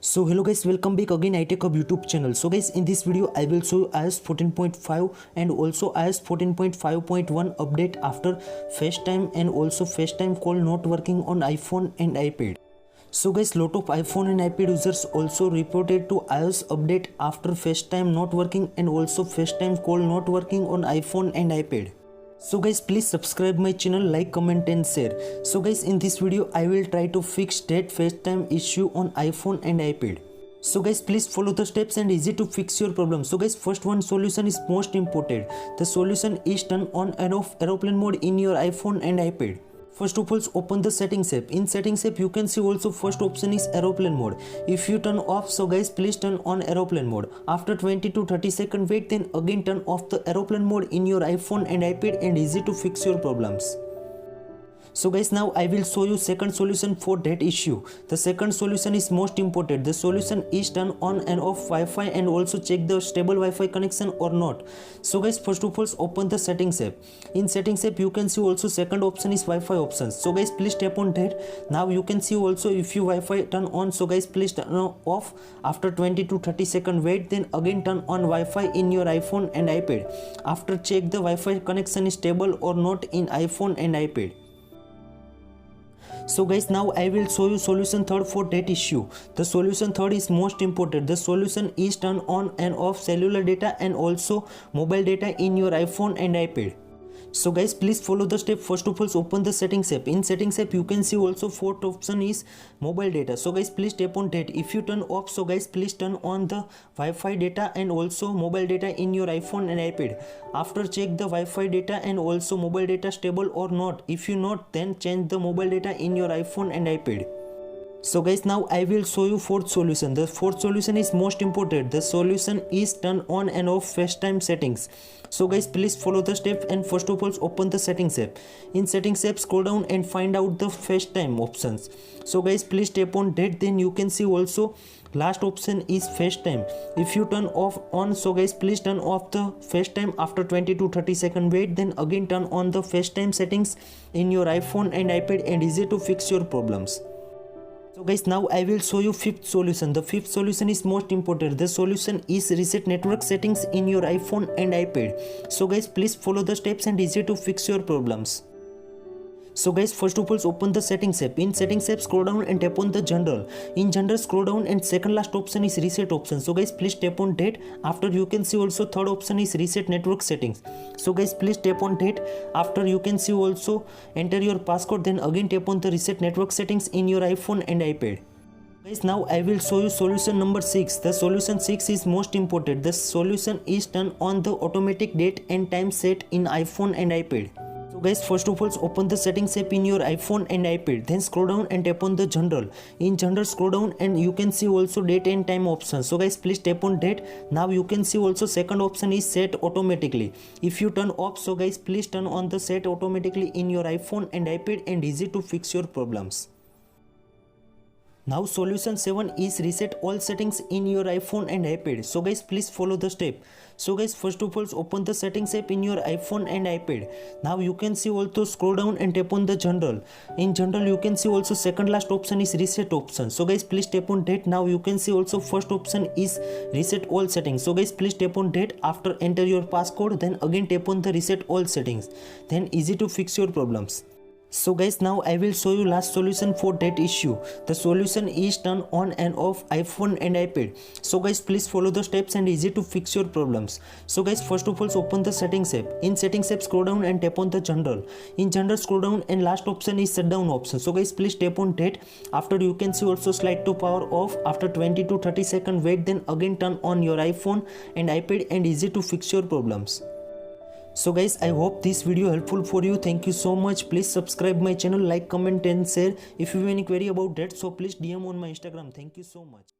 So hello guys, welcome back again iTech Hub YouTube channel. So guys, in this video I will show you iOS 14.5 and also iOS 14.5.1 update after FaceTime and also FaceTime call not working on iPhone and iPad. So guys, lot of iPhone and iPad users also reported to iOS update after FaceTime not working and also FaceTime call not working on iPhone and iPad. So guys, please subscribe my channel, like, comment and share. So guys, in this video I will try to fix that FaceTime issue on iPhone and iPad. So guys, please follow the steps and easy to fix your problem. So guys, first one solution is most important. The solution is turn on and off aeroplane mode in your iPhone and iPad. First of all, open the settings app. In settings app you can see also first option is aeroplane mode. If you turn off, so guys, please turn on aeroplane mode. After 20 to 30 second wait, then again turn off the aeroplane mode in your iPhone and iPad and easy to fix your problems. So guys, now I will show you second solution for that issue. The second solution is most important. The solution is turn on and off Wi-Fi and also check the stable Wi-Fi connection or not. So guys, first of all, open the settings app. In settings app you can see also second option is Wi-Fi options. So guys, please tap on that. Now you can see also if you Wi-Fi turn on, so guys, please turn off. After 20 to 30 second wait, then again turn on Wi-Fi in your iPhone and iPad. After check the Wi-Fi connection is stable or not in iPhone and iPad. So guys, now I will show you solution third for that issue. The solution third is most important. The solution is turn on and off cellular data and also mobile data in your iPhone and iPad. So guys, please follow the step. First of all, open the settings app. In settings app you can see also fourth option is mobile data. So guys, please tap on that. If you turn off, so guys, please turn on the Wi-Fi data and also mobile data in your iPhone and iPad. After check the Wi-Fi data and also mobile data stable or not. If you not, then change the mobile data in your iPhone and iPad. So guys, now I will show you fourth solution. The fourth solution is most important. The solution is turn on and off FaceTime settings. So guys, please follow the step and first of all open the settings app. In settings app scroll down and find out the FaceTime options. So guys, please tap on that. Then you can see also last option is FaceTime. If you turn off on, so guys, please turn off the FaceTime after 20 to 30 second wait, then again turn on the FaceTime settings in your iPhone and iPad and easy to fix your problems. So guys, now I will show you fifth solution. The fifth solution is most important. The solution is reset network settings in your iPhone and iPad. So guys, please follow the steps and easy to fix your problems. So guys, first of all open the settings app. In settings app scroll down and tap on the general. In general scroll down and second last option is reset option. So guys, please tap on that. After you can see also third option is reset network settings. So guys, please tap on that. After you can see also enter your passcode, then again tap on the reset network settings in your iPhone and iPad. Guys, now I will show you solution number 6. The solution 6 is most important. The solution is turn on the automatic date and time set in iPhone and iPad. So guys, first of all open the settings app in your iPhone and iPad, then scroll down and tap on the general. In general scroll down and you can see also date and time options. So guys, please tap on that. Now you can see also second option is set automatically. If you turn off, so guys, please turn on the set automatically in your iPhone and iPad and easy to fix your problems. Now solution 7 is reset all settings in your iPhone and iPad. So guys, please follow the step. So guys, first of all open the settings app in your iPhone and iPad. Now you can see also scroll down and tap on the general. In general you can see also second last option is reset option. So guys, please tap on that. Now you can see also first option is reset all settings. So guys, please tap on that. After enter your passcode, then again tap on the reset all settings. Then easy to fix your problems. So guys, now I will show you last solution for that issue. The solution is turn on and off iPhone and iPad. So guys, please follow the steps and easy to fix your problems. So guys, first of all open the settings app. In settings app scroll down and tap on the general. In general scroll down and last option is shutdown option. So guys, please tap on that. After you can see also slide to power off. After 20 to 30 second wait, then again turn on your iPhone and iPad and easy to fix your problems. So guys, I hope this video helpful for you. Thank you so much. Please subscribe my channel, like, comment and share. If you have any query about that, so please DM on my Instagram. Thank you so much.